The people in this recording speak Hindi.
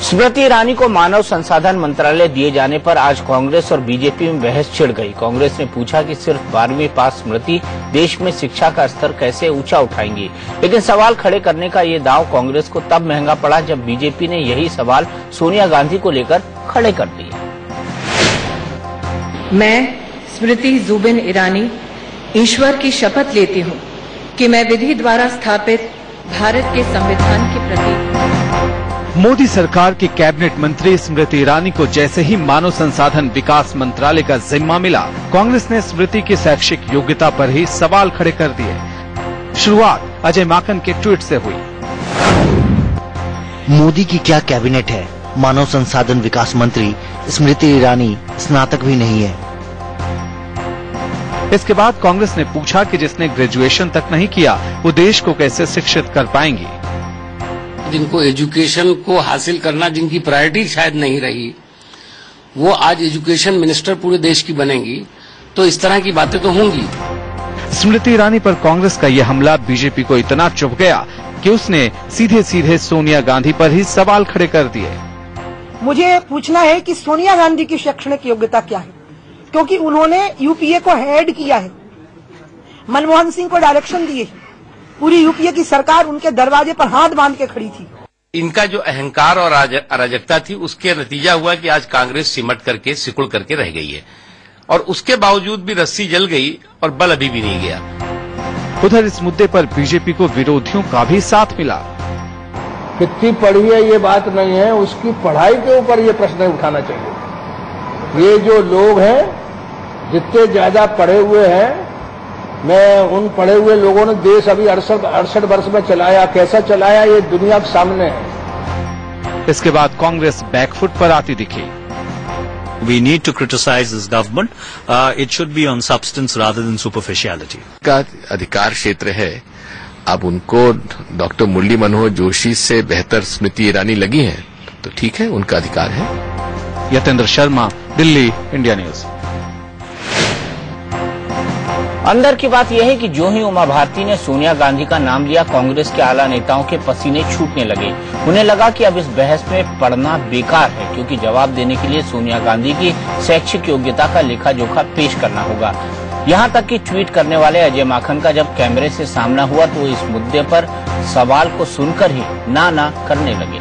स्मृति ईरानी को मानव संसाधन मंत्रालय दिए जाने पर आज कांग्रेस और बीजेपी में बहस छिड़ गई। कांग्रेस ने पूछा कि सिर्फ 12वीं पास स्मृति देश में शिक्षा का स्तर कैसे ऊंचा उठाएंगी, लेकिन सवाल खड़े करने का ये दांव कांग्रेस को तब महंगा पड़ा जब बीजेपी ने यही सवाल सोनिया गांधी को लेकर खड़े कर दिए। मैं स्मृति जुबिन ईरानी ईश्वर की शपथ लेती हूँ कि मैं विधि द्वारा स्थापित भारत के संविधान के प्रति। मोदी सरकार की कैबिनेट मंत्री स्मृति ईरानी को जैसे ही मानव संसाधन विकास मंत्रालय का जिम्मा मिला, कांग्रेस ने स्मृति की शैक्षिक योग्यता पर ही सवाल खड़े कर दिए। शुरुआत अजय माकन के ट्वीट से हुई। मोदी की क्या कैबिनेट है, मानव संसाधन विकास मंत्री स्मृति ईरानी स्नातक भी नहीं है। इसके बाद कांग्रेस ने पूछा कि जिसने ग्रेजुएशन तक नहीं किया वो देश को कैसे शिक्षित कर पाएंगी। जिनको एजुकेशन को हासिल करना जिनकी प्रायोरिटी शायद नहीं रही, वो आज एजुकेशन मिनिस्टर पूरे देश की बनेंगी, तो इस तरह की बातें तो होंगी। स्मृति ईरानी पर कांग्रेस का यह हमला बीजेपी को इतना चुभ गया कि उसने सीधे सीधे सोनिया गांधी पर ही सवाल खड़े कर दिए। मुझे पूछना है कि सोनिया गांधी की शैक्षणिक योग्यता क्या है, क्योंकि उन्होंने यूपीए को हेड किया है, मनमोहन सिंह को डायरेक्शन दी है, पूरी यूपीए की सरकार उनके दरवाजे पर हाथ बांध के खड़ी थी। इनका जो अहंकार और अराजकता थी, उसके नतीजा हुआ कि आज कांग्रेस सिमट करके सिकुड़ करके रह गई है, और उसके बावजूद भी रस्सी जल गई और बल अभी भी नहीं गया। उधर इस मुद्दे पर बीजेपी को विरोधियों का भी साथ मिला। कितनी पढ़ी है ये बात नहीं है, उसकी पढ़ाई के ऊपर ये प्रश्न उठाना चाहिए। ये जो लोग हैं, जितने ज्यादा पढ़े हुए हैं, मैं उन पढ़े हुए लोगों ने देश अभी 68 वर्ष में चलाया, कैसा चलाया ये दुनिया के सामने है। इसके बाद कांग्रेस बैकफुट पर आती दिखी। We need to criticize this government. It should be on substance rather than superficiality. का अधिकार क्षेत्र है। अब उनको डॉक्टर मुरली मनोहर जोशी से बेहतर स्मृति ईरानी लगी हैं, तो ठीक है, उनका अधिकार है। Yatendra Sharma, Delhi, India news. अंदर की बात यह है कि जो ही उमा भारती ने सोनिया गांधी का नाम लिया, कांग्रेस के आला नेताओं के पसीने छूटने लगे। उन्हें लगा कि अब इस बहस में पड़ना बेकार है, क्योंकि जवाब देने के लिए सोनिया गांधी की शैक्षिक योग्यता का लेखा जोखा पेश करना होगा। यहां तक कि ट्वीट करने वाले अजय माकन का जब कैमरे से सामना हुआ तो इस मुद्दे पर सवाल को सुनकर ही ना करने लगे।